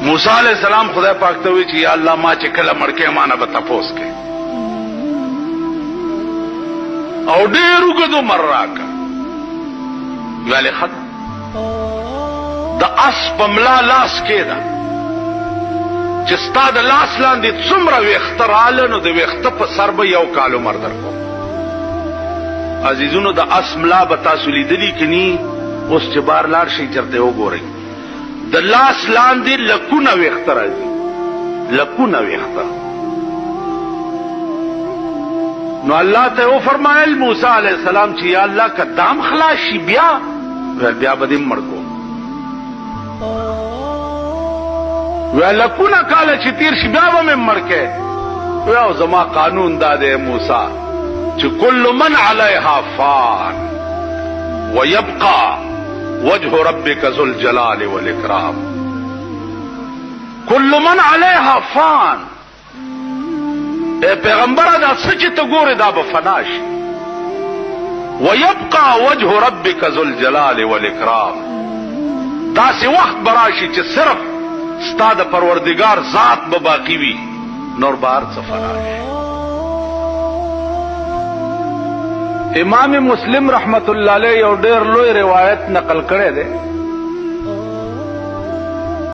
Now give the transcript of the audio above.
موسی علیہ السلام خدای پاک ته وی چې یا الله ما چې کله مړ کې ما نه به تپوس کې او ډېر وګدو مر راکا ویلې خط د اس په ملا لاس کې ده چې ستا د لاس لاندې څومره ویښته راله نو د ویښته په سر به یو کال عمر درکوم. عزیزونو د اس ملا به تاسو لیدلي که ني اوس چې بار لاړ شئ چېرته وګورئ د لاس لاندې لکونه ویښته راځي لکونه ویښته. نو الله ته وفرمایل موسی علیہ السلام چې یا الله که دام خلاص شي بیا بیا به دې مړ کوم. لکونه کاله چې تیر شي بیا به مې مړ کې. او زما قانون دا دی موسی چې کل من علیها فان ويبقى وجه ربك ذو الجلال والاکرام. کل من علیها فان اے پیغمبره دا څه چې ته ګورې دا به فنا شي. ويبقى وجه ربك ذو الجلال والاکرام. داسې وخت به راشي چې صرف ستا د پروردگار ذات به باقی وي نور به هر څه فنا شي. امام مسلم رحمت الله علیه یو ډېر لوی روایت نقل کړی دی